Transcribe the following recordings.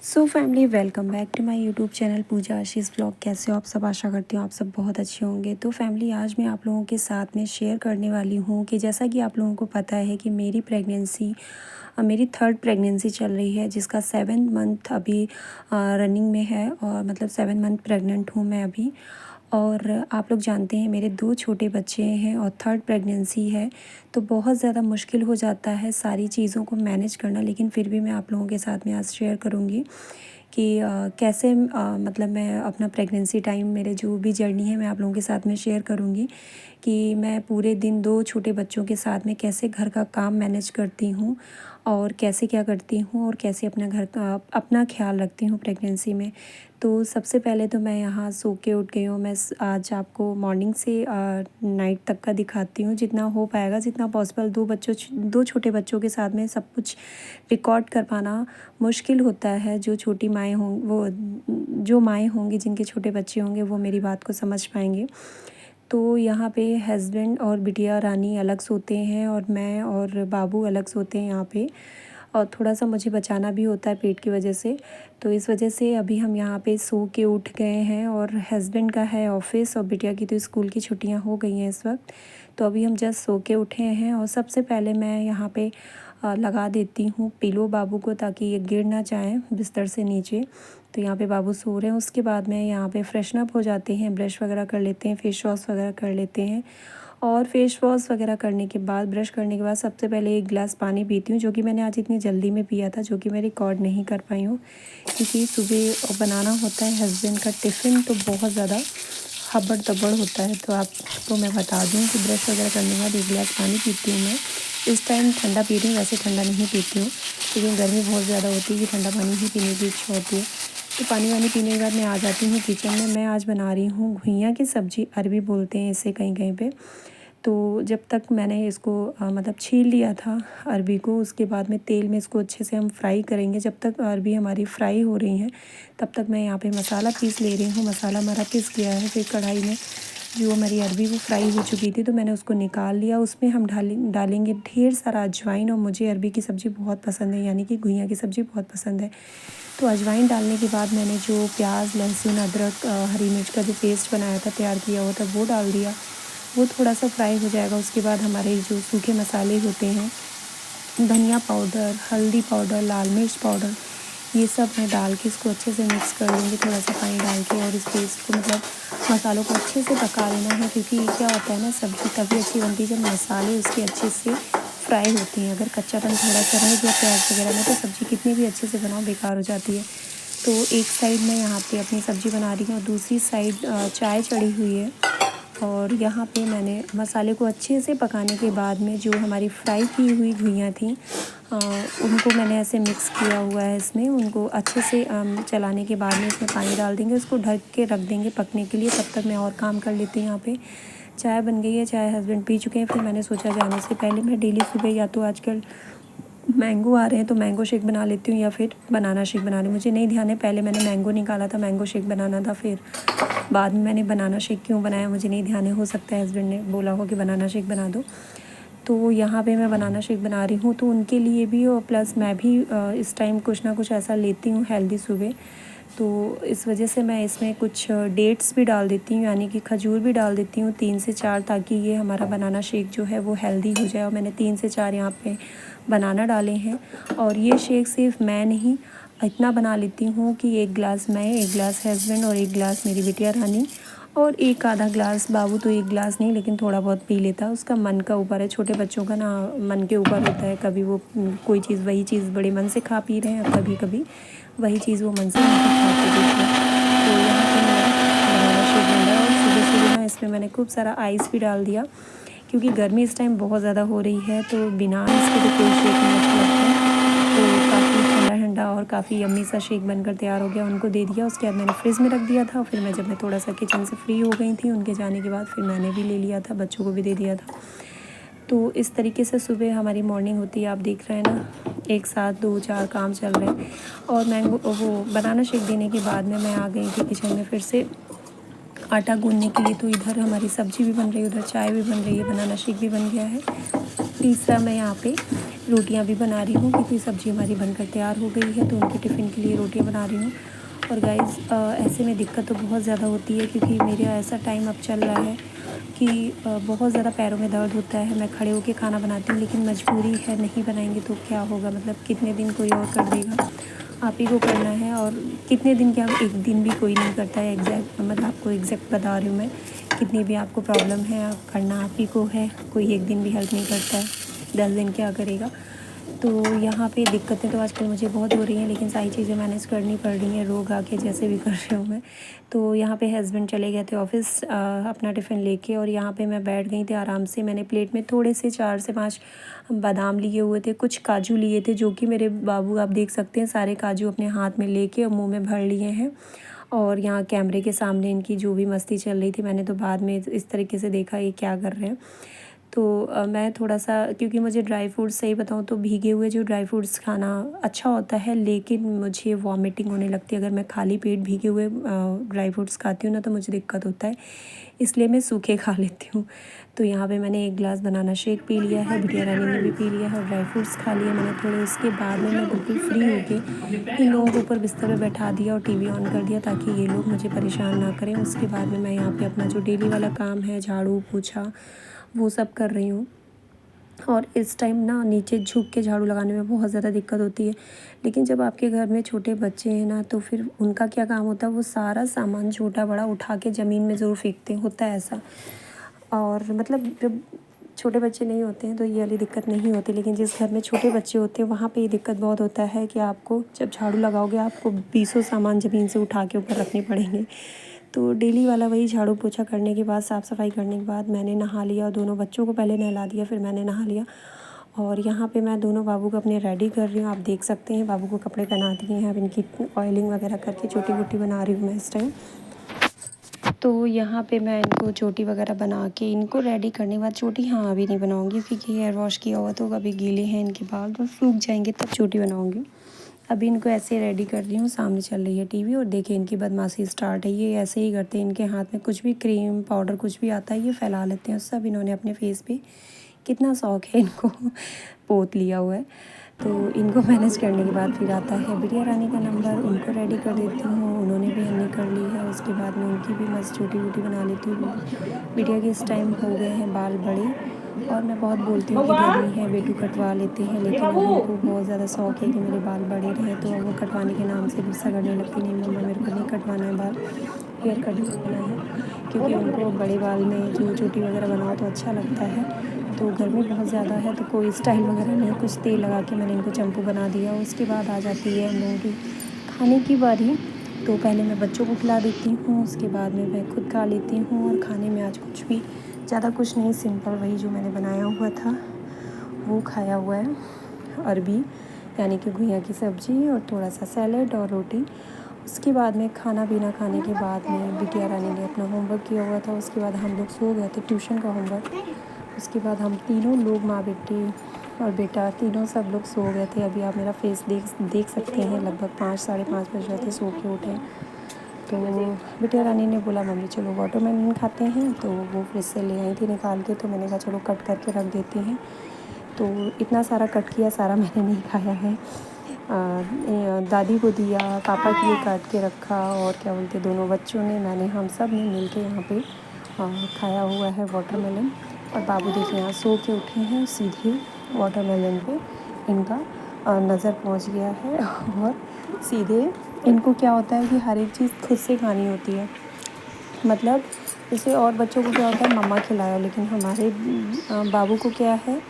So family, welcome back to my YouTube channel Pooja Ashish blog. कैसे हो आप सब? आशा करती हूँ आप सब बहुत अच्छे होंगे। तो फैमिली, आज मैं आप लोगों के साथ में शेयर करने वाली हूँ कि जैसा कि आप लोगों को पता है कि मेरी थर्ड प्रेगनेंसी चल रही है, जिसका 7 मंथ अभी रनिंग में है। और मतलब 7 मंथ प्रेग्नेंट हूँ मैं अभी। और आप लोग जानते हैं मेरे 2 छोटे बच्चे हैं और थर्ड प्रेगनेंसी है, तो बहुत ज़्यादा मुश्किल हो जाता है सारी चीज़ों को मैनेज करना। लेकिन फिर भी मैं आप लोगों के साथ में आज शेयर करूँगी कि कैसे मतलब मैं अपना प्रेगनेंसी टाइम, मेरे जो भी जर्नी है मैं आप लोगों के साथ में शेयर करूँगी कि मैं पूरे दिन 2 छोटे बच्चों के साथ में कैसे घर का काम मैनेज करती हूँ और कैसे क्या करती हूँ और कैसे अपना घर का अपना ख्याल रखती हूँ प्रेगनेंसी में। तो सबसे पहले तो मैं यहाँ सो के उठ गई हूँ। मैं आज आपको मॉर्निंग से नाइट तक का दिखाती हूँ, जितना हो पाएगा, जितना पॉसिबल। 2 छोटे बच्चों के साथ में सब कुछ रिकॉर्ड कर पाना मुश्किल होता है। जो छोटी माएँ हों वो जो माएँ होंगी जिनके छोटे बच्चे होंगे वो मेरी बात को समझ पाएंगे। तो यहाँ पे हस्बैंड और बिटिया रानी अलग सोते हैं और मैं और बाबू अलग सोते हैं यहाँ पे। और थोड़ा सा मुझे बचाना भी होता है पेट की वजह से। तो इस वजह से अभी हम यहाँ पे सो के उठ गए हैं और हस्बैंड का है ऑफिस और बिटिया की तो स्कूल की छुट्टियाँ हो गई हैं इस वक्त। तो अभी हम जस्ट सो के उठे हैं और सबसे पहले मैं यहाँ पे लगा देती हूँ पिलो बाबू को, ताकि ये गिर ना जाए बिस्तर से नीचे। तो यहाँ पे बाबू सो रहे हैं। उसके बाद में यहाँ पे फ्रेशन अप हो जाते हैं, ब्रश वगैरह कर लेते हैं, फेस वॉश वगैरह कर लेते हैं। और फेस वॉश वगैरह करने के बाद, ब्रश करने के बाद सबसे पहले एक गिलास पानी पीती हूँ, जो कि मैंने आज इतनी जल्दी में पिया था, जो कि मैं रिकॉर्ड नहीं कर पाई हूँ क्योंकि सुबह बनाना होता है हस्बैंड का टिफ़िन, तो बहुत ज़्यादा हबड़ तबड़ होता है। तो आपको मैं बता दूँ कि ब्रश वगैरह करने के बाद एक गिलास पानी पीती हूँ मैं। इस टाइम ठंडा पी रही हूँ, वैसे ठंडा नहीं पीती हूँ लेकिन गर्मी बहुत ज़्यादा होती है कि ठंडा पानी ही पीने की इच्छा होती है। तो पानी वानी पीने के बाद मैं आ जाती हूँ किचन में। मैं आज बना रही हूँ घुइयाँ की सब्ज़ी, अरबी बोलते हैं इसे कहीं कहीं पे। तो जब तक मैंने इसको मतलब छील लिया था अरबी को, उसके बाद में तेल में इसको अच्छे से हम फ्राई करेंगे। जब तक अरबी हमारी फ्राई हो रही हैं तब तक मैं यहाँ पे मसाला पीस ले रही हूँ। मसाला हमारा पीस गया है। फिर कढ़ाई में जो हमारी अरबी वो फ्राई हो चुकी थी तो मैंने उसको निकाल लिया। उसमें हम डालेंगे ढेर सारा अजवाइन। और मुझे अरबी की सब्ज़ी बहुत पसंद है, यानी कि घुइयाँ की सब्ज़ी बहुत पसंद है। तो अजवाइन डालने के बाद मैंने जो प्याज, लहसुन, अदरक, हरी मिर्च का जो पेस्ट बनाया था, तैयार किया हुआ था, वो डाल दिया। वो थोड़ा सा फ्राई हो जाएगा। उसके बाद हमारे जो सूखे मसाले होते हैं, धनिया पाउडर, हल्दी पाउडर, लाल मिर्च पाउडर, ये सब मैं डाल के इसको अच्छे से मिक्स कर लूँगी, थोड़ा सा पानी डाल के। और इस पेस्ट को मतलब मसालों को अच्छे से पका लेना है, क्योंकि क्या होता है ना, सब्ज़ी तभी अच्छी बनती है जब मसाले उसके अच्छे से फ्राई होती हैं। अगर कच्चापन थोड़ा सा रह गया प्याज वगैरह में तो सब्ज़ी कितनी भी अच्छे से बनाओ बेकार हो जाती है। तो एक साइड मैं यहाँ पे अपनी सब्ज़ी बना रही हूँ और दूसरी साइड चाय चढ़ी हुई है। और यहाँ पे मैंने मसाले को अच्छे से पकाने के बाद में जो हमारी फ्राई की हुई घुइयाँ थी उनको मैंने ऐसे मिक्स किया हुआ है इसमें। उनको अच्छे से चलाने के बाद में इसमें पानी डाल देंगे, उसको ढक के रख देंगे पकने के लिए। तब तक मैं और काम कर लेती हूँ। यहाँ पे चाय बन गई है, चाय हस्बैंड पी चुके हैं। फिर मैंने सोचा जाने से पहले मैं डेली सुबह, या तो आजकल मैंगो आ रहे हैं तो मैंगो शेक बना लेती हूँ या फिर बनाना शेक बना लूँ। मुझे नहीं ध्यान है, पहले मैंने मैंगो निकाला था, मैंगो शेक बनाना था, फिर बाद में मैंने बनाना शेक क्यों बनाया मुझे नहीं ध्यान है। हो सकता है हस्बैंड ने बोला हो कि बनाना शेक बना दो। तो यहाँ पे मैं बनाना शेक बना रही हूँ, तो उनके लिए भी और प्लस मैं भी इस टाइम कुछ ना कुछ ऐसा लेती हूँ हेल्दी सुबह। तो इस वजह से मैं इसमें कुछ डेट्स भी डाल देती हूँ, यानी कि खजूर भी डाल देती हूँ 3 से 4, ताकि ये हमारा बनाना शेक जो है वो हेल्दी हो जाए। और मैंने 3 से 4 यहाँ पे बनाना डाले हैं। और ये शेक सिर्फ मैं नहीं, इतना बना लेती हूँ कि 1 गिलास मैं, 1 गिलास हस्बैंड और 1 गिलास मेरी बिटिया रानी और एक आधा गिलास बाबू। तो 1 गिलास नहीं लेकिन थोड़ा बहुत पी लेता है, उसका मन का ऊपर है। छोटे बच्चों का ना मन के ऊपर होता है, कभी वो कोई चीज़, वही चीज़ बड़े मन से खा पी रहे हैं, कभी कभी वही चीज़ वो मन से नहीं खा पी देते हैं। तो यहाँ पे मेरा बनाना शेक बन रहा है। और सुबह सुबह ना इसमें मैंने खूब सारा आइस भी डाल दिया, क्योंकि गर्मी इस टाइम बहुत ज़्यादा हो रही है, तो बिना आइस के तो कोई शेक नहीं अच्छा लगता। तो काफ़ी ठंडा ठंडा और काफ़ी यम्मी सा शेक बनकर तैयार हो गया। उनको दे दिया, उसके बाद मैंने फ्रिज में रख दिया था। फिर मैं थोड़ा सा किचन से फ्री हो गई थी उनके जाने के बाद, फिर मैंने भी ले लिया था, बच्चों को भी दे दिया था। तो इस तरीके से सुबह हमारी मॉर्निंग होती है। आप देख रहे हैं ना, एक साथ 2-4 काम चल रहे हैं। और मैंगो वो बनाना शेक देने के बाद में मैं आ गई थी किचन में फिर से आटा गूंदने के लिए। तो इधर हमारी सब्ज़ी भी बन रही है, उधर चाय भी बन रही है, बनाना शेक भी बन गया है। तीसरा मैं यहाँ पे रोटियां भी बना रही हूँ क्योंकि सब्ज़ी हमारी बनकर तैयार हो गई है, तो उनके टिफ़िन के लिए रोटियां बना रही हूँ। और गाइज़ ऐसे में दिक्कत तो बहुत ज़्यादा होती है क्योंकि मेरा ऐसा टाइम अब चल रहा है कि बहुत ज़्यादा पैरों में दर्द होता है। मैं खड़े होकर खाना बनाती हूँ, लेकिन मजबूरी है, नहीं बनाएंगे तो क्या होगा, मतलब कितने दिन कोई और कर देगा, आप ही को करना है। और कितने दिन क्या, एक दिन भी कोई नहीं करता है एग्जैक्ट, मतलब आपको एग्जैक्ट बता रही हूँ मैं। कितनी भी आपको प्रॉब्लम है, आप करना आप ही को है, कोई एक दिन भी हेल्प नहीं करता है, 10 दिन क्या करेगा। तो यहाँ पे दिक्कतें तो आजकल मुझे बहुत हो रही हैं, लेकिन सारी चीज़ें मैनेज करनी पड़ रही हैं, रोग आके जैसे भी कर रही हूँ मैं। तो यहाँ पे हस्बैंड चले गए थे ऑफिस अपना टिफ़िन लेके, और यहाँ पे मैं बैठ गई थी आराम से। मैंने प्लेट में थोड़े से 4 से 5 बादाम लिए हुए थे, कुछ काजू लिए थे, जो कि मेरे बाबू आप देख सकते हैं सारे काजू अपने हाथ में लेके और मुँह में भर लिए हैं। और यहाँ कैमरे के सामने इनकी जो भी मस्ती चल रही थी, मैंने तो बाद में इस तरीके से देखा ये क्या कर रहे हैं। तो मैं थोड़ा सा, क्योंकि मुझे ड्राई फ्रूट्स, सही बताऊँ तो भीगे हुए जो ड्राई फ्रूट्स खाना अच्छा होता है, लेकिन मुझे वॉमिटिंग होने लगती है अगर मैं खाली पेट भीगे हुए ड्राई फ्रूट्स खाती हूँ ना, तो मुझे दिक्कत होता है, इसलिए मैं सूखे खा लेती हूँ। तो यहाँ पे मैंने 1 गिलास बनाना शेक पी लिया है, बिटिया रानी ने भी पी लिया है, और ड्राई फ्रूट्स खा लिए मैंने थोड़े। उसके बाद में मैं बिल्कुल फ्री होके इन लोगों को ऊपर बिस्तर पे बैठा दिया और टीवी ऑन कर दिया, ताकि ये लोग मुझे परेशान ना करें। उसके बाद में मैं यहाँ पे अपना जो डेली वाला काम है, झाड़ू पोछा, वो सब कर रही हूँ। और इस टाइम ना नीचे झुक के झाड़ू लगाने में बहुत ज़्यादा दिक्कत होती है, लेकिन जब आपके घर में छोटे बच्चे हैं ना, तो फिर उनका क्या काम होता है, वो सारा सामान छोटा बड़ा उठा के ज़मीन में ज़रूर फेंकते हैं, होता है ऐसा। और मतलब जब छोटे बच्चे नहीं होते हैं तो ये वाली दिक्कत नहीं होती, लेकिन जिस घर में छोटे बच्चे होते हैं वहाँ पे ये दिक्कत बहुत होता है कि आपको जब झाड़ू लगाओगे आपको 20 सामान ज़मीन से उठा के ऊपर रखने पड़ेंगे। तो डेली वाला वही झाड़ू पोछा करने के बाद, साफ़ सफाई करने के बाद मैंने नहा लिया, दोनों बच्चों को पहले नहला दिया, फिर मैंने नहा लिया। और यहाँ पे मैं दोनों बाबू को अपने रेडी कर रही हूँ, आप देख सकते हैं बाबू को कपड़े पहना दिए हैं। अब इनकी ऑयलिंग वगैरह करके चोटी वोटी बना रही हूँ मैं इस टाइम। तो यहाँ पे मैं इनको चोटी वगैरह बना के इनको रेडी करने के बाद, चोटी हाँ अभी नहीं बनाऊँगी क्योंकि हेयर वॉश किया हुआ, तो अभी गीले हैं इनके बाल, तो सूख जाएंगे तब चोटी बनाऊँगी। अभी इनको ऐसे रेडी कर रही हूँ, सामने चल रही है टीवी, और देखिए इनकी बदमाशी स्टार्ट है। ये ऐसे ही करते हैं, इनके हाथ में कुछ भी क्रीम पाउडर कुछ भी आता है ये फैला लेते हैं। सब इन्होंने अपने फेस पे, कितना शौक है इनको पोत लिया हुआ है। तो इनको मैनेज करने के बाद फिर आता है बिटिया रानी का नंबर, उनको रेडी कर देती हूँ, उन्होंने भी हन्नी कर ली है। उसके बाद में उनकी भी मस्त छोटी वोटी बना लेती हूँ। बिटिया के इस टाइम हो गए हैं बाल बड़े, और मैं बहुत बोलती हूँ कि गर्मी है बेटू कटवा लेते हैं, लेकिन उनको बहुत ज़्यादा शौक है कि मेरे बाल बड़े रहें, तो वो कटवाने के नाम से गुस्सा करने लगती, नहीं मम्मा मेरे को नहीं कटवाना है बाल, हेयर कट करना है। क्योंकि उनको बड़े बाल में जो चोटी वगैरह बनाओ तो अच्छा लगता है। तो गर्मी बहुत ज़्यादा है तो कोई स्टाइल वगैरह नहीं, कुछ तेल लगा के मैंने इनको चंपू बना दिया। उसके बाद आ जाती है हम लोगों की खाने की बारी। तो पहले मैं बच्चों को खिला देती हूँ, उसके बाद में मैं खुद खा लेती हूँ। और खाने में आज कुछ भी ज़्यादा कुछ नहीं, सिंपल वही जो मैंने बनाया हुआ था वो खाया हुआ है। अरबी यानी कि घुइयाँ की सब्ज़ी और थोड़ा सा सैलेड और रोटी। उसके बाद में खाना पीना खाने के बाद में बिटिया रानी ने अपना होमवर्क किया हुआ था, उसके बाद हम लोग सो गए थे, ट्यूशन का होमवर्क। उसके बाद हम तीनों लोग, माँ बेटी और बेटा, तीनों सब लोग सो गए थे। अभी आप मेरा फेस देख सकते हैं, लगभग 5 साढ़े 5 बज रहे थे सो के उठे। तो बिटिया रानी ने बोला मम्मी चलो वाटरमेलन खाते हैं, तो वो फ्रिज से ले आई थी निकाल के, तो मैंने कहा चलो कट करके रख देती हैं। तो इतना सारा कट किया, सारा मैंने नहीं खाया है, दादी को दिया, पापा के लिए काट के रखा, और क्या बोलते दोनों बच्चों ने, मैंने, हम सब ने मिल के यहाँ पे खाया हुआ है वाटरमेलन। और बाबू देखिए यहाँ सो के उठे हैं, सीधे वाटरमेलन पे इनका नज़र पहुँच गया है। और सीधे इनको क्या होता है कि हर एक चीज़ खुद से खानी होती है, मतलब जैसे और बच्चों को क्या होता है मम्मा खिलाओ, लेकिन हमारे बाबू को क्या है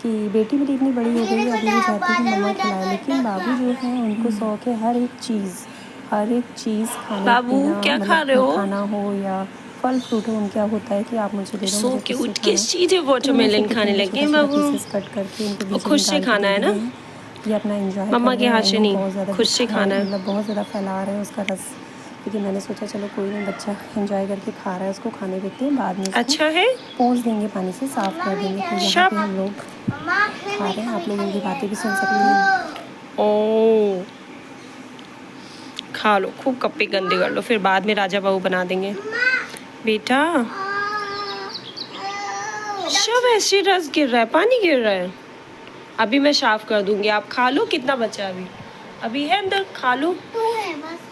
कि बेटी मेरी इतनी बड़ी हो गई है, अभी भी चाहती है कि मम्मा खिलाए, लेकिन बाबू जो है उनको शौक है हर एक चीज़ खाने बाबू पीना, क्या खा रहे मतलब हो? खाना हो या फल फ्रूट हो, उनका होता है कि आप मुझे दे दो, सो मुझे के खुद से उठ खाना के है। सीधे तो मैंने इसे वाटरमेलन टिफ़िन खाने में लगे छोटा हैं छोटा बाबू। पीसेस कट करके इनको और बीच में खुद से निकाल के खाना दे है दिए ना, हैं। ये अपना एंजॉय कर मम्मा रहे के हैं। हाथ आई से नो नहीं, बहुत ज़्यादा खुद से खाना है। मतलब बहुत ज़्यादा फैला रहे हैं उसका रस, लेकिन मैंने सोचा चलो कोई नहीं, बच्चा एंजॉय करके खा रहा है, उसको खाने देते हैं, बाद में इसको अच्छा है। पोंछ देंगे, पानी से साफ़ कर देंगे। तो यहाँ शब पे हम लोग खा रहे हैं, आप लोग इनकी बातें भी सुन सकते हैं। ओ खा लो, खूब कप्पे गंदे कर लो, फिर बाद में राजा बाबू बना देंगे बेटा। शब ऐसे रस गिर रहा है, पानी गिर रहा है। अभी मैं साफ कर दूंगी, आप खा लो। कितना बचा अभी? अभी है अंदर, खा लो। तू है बस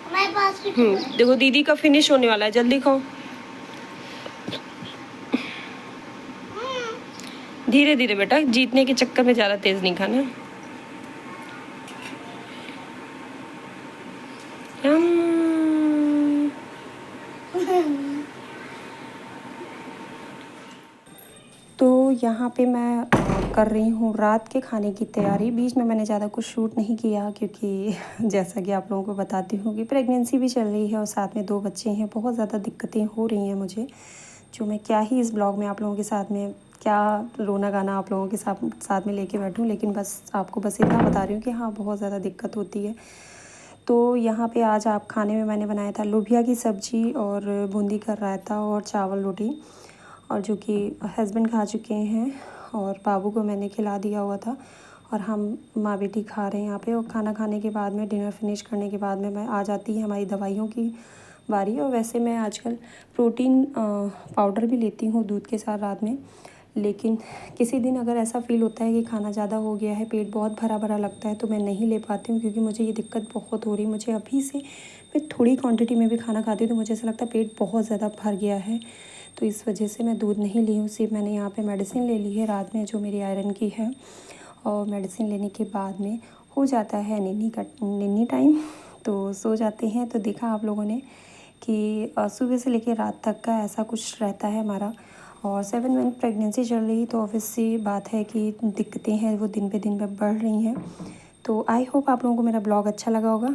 हमारे पास भी तो है। देखो दीदी का फिनिश होने वाला है, जल्दी खाओ। धीरे धीरे बेटा, जीतने के चक्कर में ज़्यादा तेज नहीं खाना। तो यहाँ पे मैं कर रही हूँ रात के खाने की तैयारी। बीच में मैंने ज़्यादा कुछ शूट नहीं किया क्योंकि जैसा कि आप लोगों को बताती हूँ कि प्रेगनेंसी भी चल रही है और साथ में 2 बच्चे हैं। बहुत ज़्यादा दिक्कतें हो रही हैं मुझे, जो मैं क्या ही इस ब्लॉग में आप लोगों के साथ में क्या रोना गाना आप लोगों के साथ में लेके बैठूँ। लेकिन बस आपको बस इतना बता रही हूँ कि हाँ, बहुत ज़्यादा दिक्कत होती है। तो यहाँ पे आज आप खाने में मैंने बनाया था लोबिया की सब्ज़ी और बूंदी का रायता और चावल रोटी, और जो कि हस्बैंड खा चुके हैं और बाबू को मैंने खिला दिया हुआ था और हम माँ बेटी खा रहे हैं यहाँ पे। और खाना खाने के बाद में, डिनर फिनिश करने के बाद में मैं आ जाती है हमारी दवाइयों की बारी। और वैसे मैं आजकल प्रोटीन पाउडर भी लेती हूँ दूध के साथ रात में। लेकिन किसी दिन अगर ऐसा फ़ील होता है कि खाना ज़्यादा हो गया है, पेट बहुत भरा भरा लगता है, तो मैं नहीं ले पाती हूँ क्योंकि मुझे ये दिक्कत बहुत हो रही है। मुझे अभी से मैं थोड़ी क्वांटिटी में भी खाना खाती हूँ तो मुझे ऐसा लगता है पेट बहुत ज़्यादा भर गया है। तो इस वजह से मैं दूध नहीं ली हूँ। सिर्फ मैंने यहाँ पे मेडिसिन ले ली है रात में, जो मेरी आयरन की है। और मेडिसिन लेने के बाद में हो जाता है निन्नी टाइम, तो सो जाते हैं। तो देखा आप लोगों ने कि सुबह से लेकर रात तक का ऐसा कुछ रहता है हमारा। और 7 मंथ प्रेगनेंसी चल रही, तो ऑब्वियस सी बात है कि दिक्कतें हैं वो दिन पे दिन बढ़ रही हैं। तो आई होप आप लोगों को मेरा ब्लॉग अच्छा लगा होगा।